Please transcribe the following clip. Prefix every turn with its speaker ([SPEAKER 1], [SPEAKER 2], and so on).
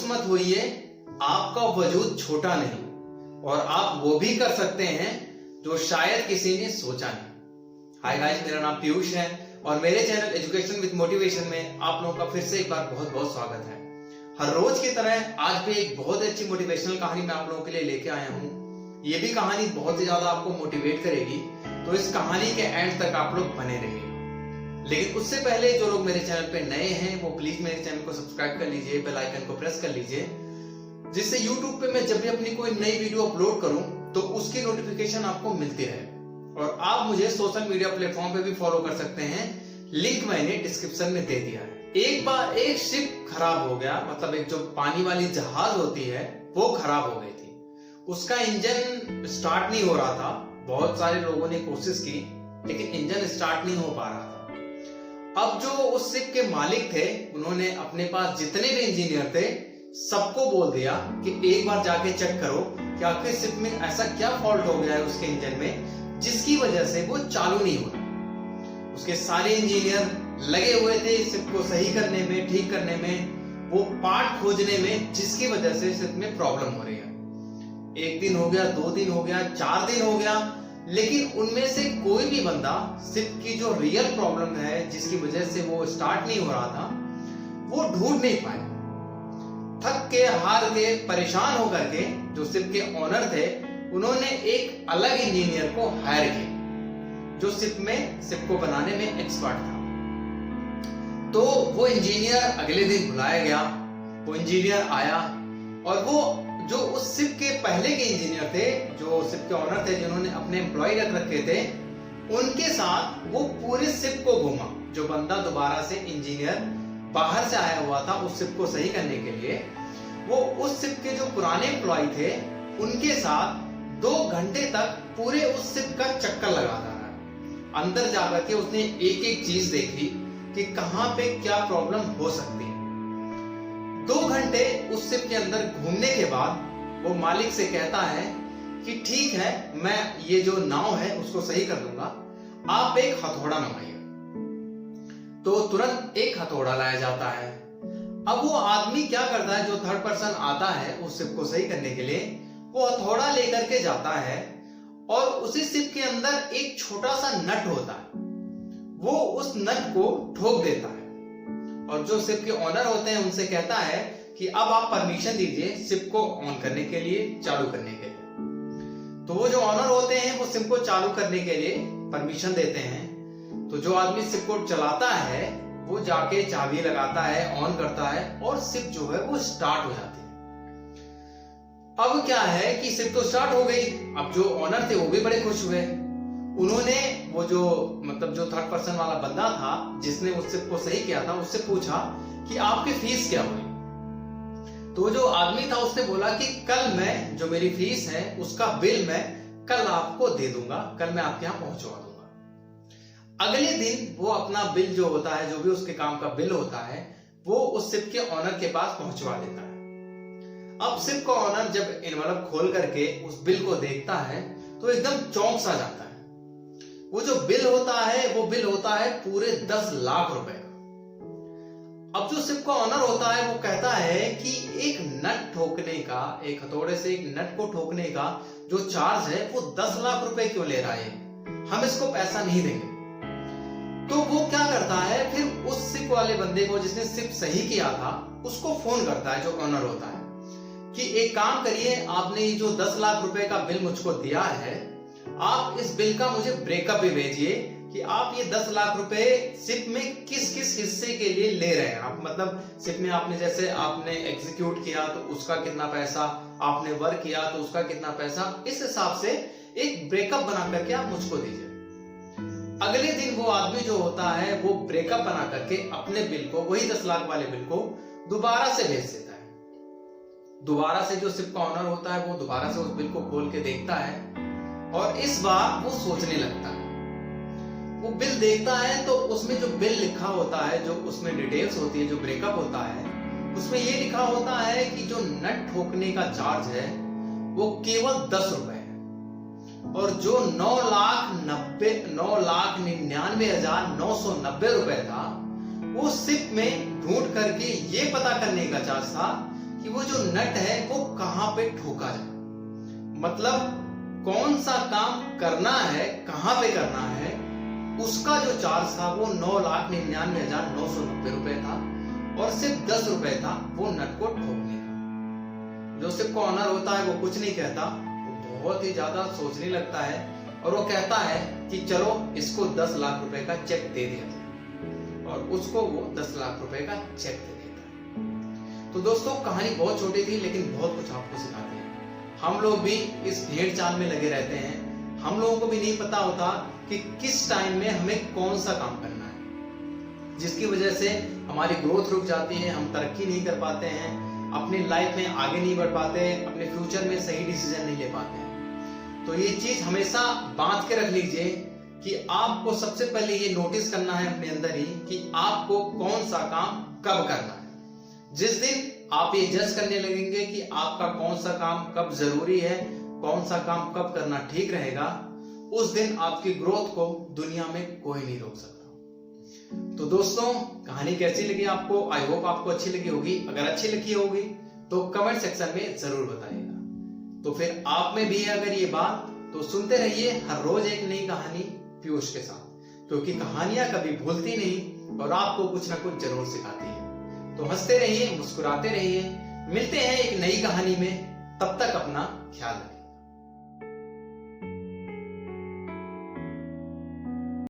[SPEAKER 1] मत होइए, आपका वजूद छोटा नहीं और आप वो भी कर सकते हैं जो शायद किसी ने सोचा नहीं। हाय गाइस, मेरा नाम पीयूष है और मेरे चैनल एजुकेशन विद मोटिवेशन में आप लोगों का फिर से एक बार बहुत बहुत स्वागत है। हर रोज की तरह आज भी एक बहुत अच्छी मोटिवेशनल कहानी मैं आप लोगों के लिए लेके आया हूँ। ये भी कहानी बहुत ही ज्यादा आपको मोटिवेट करेगी, तो इस कहानी के एंड तक आप लोग बने रहिए। लेकिन उससे पहले जो लोग मेरे चैनल पे नए हैं वो प्लीज मेरे चैनल को सब्सक्राइब कर लीजिए, बेल आइकन को प्रेस कर लीजिए, जिससे YouTube पे मैं जब भी अपनी कोई नई वीडियो अपलोड करूं तो उसकी नोटिफिकेशन आपको मिलती रहे। और आप मुझे सोशल मीडिया प्लेटफॉर्म पे भी फॉलो कर सकते हैं, लिंक मैंने डिस्क्रिप्शन में दे दिया है। एक बार एक शिप खराब हो गया, मतलब एक जो पानी वाली जहाज होती है वो खराब हो गई थी। उसका इंजन स्टार्ट नहीं हो रहा था। बहुत सारे लोगों ने कोशिश की लेकिन इंजन स्टार्ट नहीं हो पा रहा था। अब जो उस शिप के मालिक थे उन्होंने अपने पास जितने भी इंजीनियर थे सबको बोल दिया कि एक बार जाके चेक करो कि आखिर शिप में ऐसा क्या फॉल्ट हो गया है उसके इंजन में जिसकी वजह से वो चालू नहीं हो रहा। उसके सारे इंजीनियर लगे हुए थे शिप को सही करने में, ठीक करने में, वो पार्ट खोजने में जिसकी वजह से शिप में प्रॉब्लम हो रही है। एक दिन हो गया, 2 दिन हो गया, 4 दिन हो गया, लेकिन उनमें से कोई भी बंदा शिप की जो रियल प्रॉब्लम है जिसकी वजह से वो स्टार्ट नहीं हो रहा था वो ढूंढ नहीं पाए। थक के, हार के, परेशान होकर के जो शिप के ओनर थे उन्होंने एक अलग इंजीनियर को हायर किया जो शिप को बनाने में एक्सपर्ट था। तो वो इंजीनियर अगले दिन बुलाया गया। वो इंजीनियर आया और वो जो उस शिप के पहले के इंजीनियर थे, जो शिप के ओनर थे, जिन्होंने अपने एम्प्लॉय रख रखे थे, उनके साथ वो पूरे शिप को घूमा। जो बंदा दोबारा से इंजीनियर बाहर से आया हुआ था उस शिप को सही करने के लिए, वो उस शिप के जो पुराने एम्प्लॉय थे उनके साथ 2 घंटे तक पूरे उस शिप का चक्कर लगाता रहा। अंदर जाकर के उसने एक एक चीज देखी कि कहां पे क्या प्रॉब्लम हो सकती है। 2 घंटे उस शिप के अंदर घूमने के बाद वो मालिक से कहता है कि ठीक है, मैं ये जो नाव है उसको सही कर दूंगा, आप एक हथौड़ा मंगाइए। तो तुरंत एक हथौड़ा लाया जाता है। अब वो आदमी क्या करता है, जो थर्ड पर्सन आता है उस शिप को सही करने के लिए, वो हथौड़ा लेकर के जाता है और उसी शिप के अंदर एक छोटा सा नट होता है, वो उस नट को ठोक देता है और जो शिप के ओनर होते हैं उनसे कहता है कि अब आप परमिशन दीजिए शिप को ऑन करने के लिए, चालू करने के लिए। तो वो जो ओनर होते हैं वो शिप को चालू करने के लिए परमिशन देते हैं। तो जो आदमी शिप को चलाता है वो जाके चाबी लगाता है, ऑन करता है और शिप जो है वो स्टार्ट हो जाती है। अब क्या है कि शिप तो स्टार्ट हो गई। अब जो ओनर थे वो भी बड़े खुश हुए। उन्होंने वो जो जो थर्ड पर्सन वाला बंदा था जिसने उस शिप को सही किया था उससे पूछा कि आपकी फीस क्या हुई। तो जो आदमी था उसने बोला कि कल मैं जो मेरी फीस है उसका बिल मैं कल आपको दे दूंगा, कल मैं आपके यहाँ पहुंचवा दूंगा। अगले दिन वो अपना बिल जो होता है, जो भी उसके काम का बिल होता है, वो उस शिप के ओनर के पास पहुंचवा देता है। अब शिप का ओनर जब एनवलप खोल करके उस बिल को देखता है तो एकदम चौंक सा जाता है। वो जो बिल होता है वो बिल होता है पूरे 10 लाख रुपए का। अब जो शिप का ओनर होता है वो कहता है कि एक नट ठोकने का, एक हथौड़े से एक नट को ठोकने का जो चार्ज है वो 10 लाख रुपए क्यों ले रहा है, हम इसको पैसा नहीं देंगे। तो वो क्या करता है, फिर उस शिप वाले बंदे को जिसने शिप सही किया था उसको फोन करता है, जो ओनर होता है, कि एक काम करिए, आपने ये जो 10 लाख रुपए का बिल मुझको दिया है, आप इस बिल का मुझे ब्रेकअप भी भेजिए कि आप ये 10 लाख रुपए शिप में किस किस हिस्से के लिए ले रहे हैं। आप मतलब शिप में आपने जैसे आपने एग्जीक्यूट किया तो उसका कितना पैसा, आपने वर्क किया तो उसका कितना पैसा, इस हिसाब से एक ब्रेकअप बना करके आप मुझको दीजिए। अगले दिन वो आदमी जो होता है वो ब्रेकअप बना करके अपने बिल को, वही 10 लाख वाले बिल को दोबारा से भेज देता है। दोबारा से जो शिप का ऑनर होता है वो दोबारा से उस बिल को खोल के देखता है और इस बार वो सोचने लगता है। वो बिल देखता है तो उसमें जो बिल लिखा होता है, जो उसमें डिटेल्स होती है, जो ब्रेकअप होता है, उसमें ये लिखा होता है कि जो नट ठोकने का चार्ज है वो केवल 10 रुपए है और जो 9,99,990 रुपए था वो शिप में ढूंढ करके ये पता करने का चार्ज था कि वो जो नट है वो कहां पे ठोका जाए, मतलब कौन सा काम करना है, कहां पे करना है। उसका जो चार्ज था वो 9,99,990 रुपए था और सिर्फ 10 रुपए था वो नट को ठोकने का। जो सिर्फ ऑनर होता है वो कुछ नहीं कहता, वो बहुत ही ज्यादा सोचने लगता है और वो कहता है कि चलो इसको 10 लाख रुपए का चेक दे दिया जाए, और उसको वो 10 लाख रुपए का चेक दे देता है। तो दोस्तों कहानी बहुत छोटी थी लेकिन बहुत कुछ आपको सिखाती है। हम लोग भी इस भेड़ चाल में लगे रहते हैं, हम लोगों को भी नहीं पता होता कि किस टाइम में हमें कौन सा काम करना है, जिसकी वजह से हमारी ग्रोथ रुक जाती है, हम तरक्की नहीं कर पाते हैं, अपनी लाइफ में आगे नहीं बढ़ पाते, अपने फ्यूचर में सही डिसीजन नहीं ले पाते हैं। तो ये चीज हमेशा बांध के रख लीजिए कि आपको सबसे पहले ये नोटिस करना है अपने अंदर ही कि आपको कौन सा काम कब करना है। जिस दिन आप ये जज करने लगेंगे कि आपका कौन सा काम कब जरूरी है, कौन सा काम कब करना ठीक रहेगा, उस दिन आपकी ग्रोथ को दुनिया में कोई नहीं रोक सकता। तो दोस्तों कहानी कैसी लगी आपको? आई होप आपको अच्छी लगी होगी। अगर अच्छी लगी होगी तो कमेंट सेक्शन में जरूर बताइएगा। तो फिर आप में भी है अगर ये बात, तो सुनते रहिए हर रोज एक नई कहानी पीयूष के साथ, क्योंकि कहानियां कभी भूलती नहीं और आपको कुछ ना कुछ जरूर सिखाती है। तो हंसते रहिए, मुस्कुराते रहिए, मिलते हैं एक नई कहानी में, तब तक अपना ख्याल रखिए।